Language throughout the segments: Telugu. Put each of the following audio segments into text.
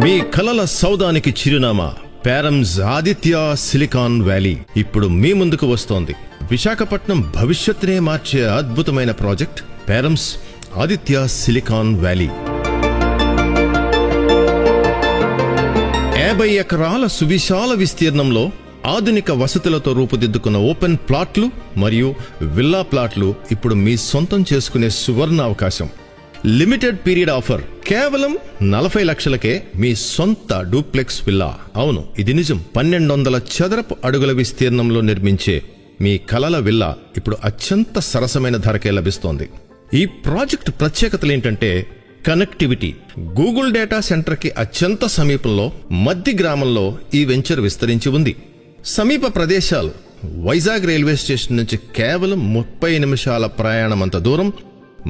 మీ కలల సౌదానికి చిరునామా పేరమ్స్ ఆదిత్య సిలికాన్ వ్యాలీ ఇప్పుడు మీ ముందుకు వస్తోంది. విశాఖపట్నం భవిష్యత్తునే మార్చే అద్భుతమైన ప్రాజెక్ట్ పేరమ్స్ ఆదిత్య సిలికాన్ వ్యాలీ. 50 ఎకరాల సువిశాల విస్తీర్ణంలో ఆధునిక వసతులతో రూపుదిద్దుకున్న ఓపెన్ ప్లాట్లు మరియు విల్లా ప్లాట్లు ఇప్పుడు మీ సొంతం చేసుకునే సువర్ణ అవకాశం. Limited period offer. కేవలం 40 లక్షలకే మీ సొంత డూప్లెక్స్ విల్లా. అవును, ఇది నిజం. 1200 చదరపు అడుగుల విస్తీర్ణంలో నిర్మించే మీ కలల విల్లా ఇప్పుడు అత్యంత సరసమైన ధరకే లభిస్తోంది. ఈ ప్రాజెక్టు ప్రత్యేకతలేంటంటే కనెక్టివిటీ. గూగుల్ డేటా సెంటర్కి అత్యంత సమీపంలో మధ్య గ్రామంలో ఈ వెంచర్ విస్తరించి ఉంది. సమీప ప్రదేశాలు వైజాగ్ రైల్వే స్టేషన్ నుంచి కేవలం 30 నిమిషాల ప్రయాణమంత దూరం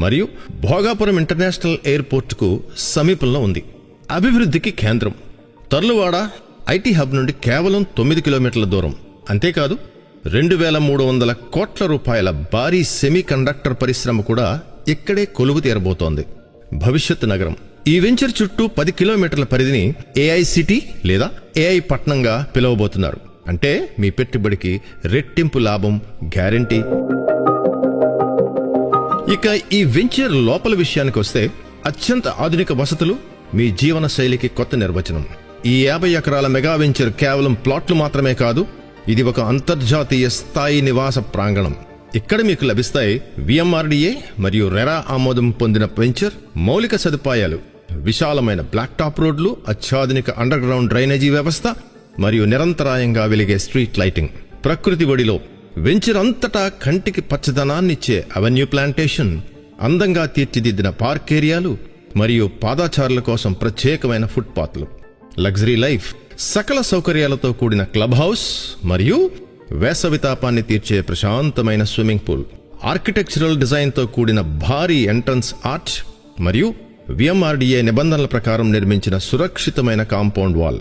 మరియు భోగాపురం ఇంటర్నేషనల్ ఎయిర్పోర్టుకు సమీపంలో ఉంది. అభివృద్ధికి కేంద్రం. తర్లువాడ ఐటీ హబ్ నుండి కేవలం 9 కిలోమీటర్ల దూరం. అంతేకాదు 2300 కోట్ల రూపాయల భారీ సెమీ కండక్టర్ పరిశ్రమ కూడా ఇక్కడే కొలువు తీరబోతోంది. భవిష్యత్ నగరం. ఈ వెంచర్ చుట్టూ 10 కిలోమీటర్ల పరిధిని ఏఐ సిటీ లేదా ఏఐ పట్టణంగా పిలువబోతున్నారు. అంటే మీ పెట్టుబడికి రెట్టింపు లాభం గ్యారంటీ. ఇక ఈ వెంచర్ లోపల విషయానికి వస్తే అత్యంత ఆధునిక వసతులు, మీ జీవన శైలికి కొత్త నిర్వచనం. ఈ 50 ఎకరాల మెగా వెంచర్ కేవలం ప్లాట్లు మాత్రమే కాదు, ఇది ఒక అంతర్జాతీయ స్థాయి నివాస ప్రాంగణం. ఇక్కడ మీకు లభిస్తాయి విఎంఆర్డీఏ మరియు రెరా ఆమోదం పొందిన వెంచర్ మౌలిక సదుపాయాలు, విశాలమైన బ్లాక్ టాప్ రోడ్లు, అత్యాధునిక అండర్ గ్రౌండ్ డ్రైనేజీ వ్యవస్థ మరియు నిరంతరాయంగా వెలిగే స్ట్రీట్ లైటింగ్. ప్రకృతి ఒడిలో వెంచర్ అంతటా కంటికి పచ్చదనాన్నిచ్చే అవెన్యూ ప్లాంటేషన్, అందంగా తీర్చిదిద్దిన పార్క్ ఏరియాలు మరియు పాదాచారుల కోసం ప్రత్యేకమైన ఫుట్పాత్లు. Luxury life. సకల సౌకర్యాలతో కూడిన క్లబ్ హౌస్ మరియు వేసవి తాపాన్ని తీర్చే ప్రశాంతమైన స్విమ్మింగ్ పూల్. ఆర్కిటెక్చరల్ డిజైన్తో కూడిన భారీ ఎంట్రన్స్ ఆర్చ్ మరియు విఎంఆర్డీఏ నిబంధనల ప్రకారం నిర్మించిన సురక్షితమైన కాంపౌండ్ వాల్.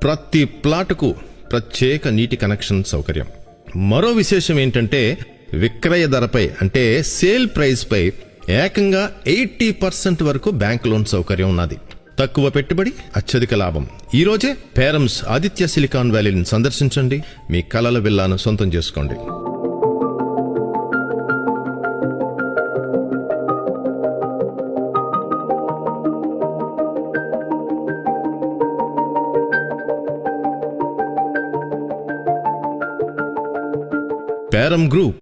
ప్రతి ప్లాటుకు ప్రత్యేక నీటి కనెక్షన్ సౌకర్యం. మరో విశేషం ఏంటంటే విక్రయ ధరపై అంటే సేల్ ప్రైస్ పై ఏకంగా 80% వరకు బ్యాంక్ లోన్ సౌకర్యం ఉన్నది. తక్కువ పెట్టుబడి, అత్యధిక లాభం. ఈ రోజే పేరమ్స్ ఆదిత్య సిలికాన్ వ్యాలీని సందర్శించండి. మీ కలల విల్లాను సొంతం చేసుకోండి. పేరమ్ గ్రూప్.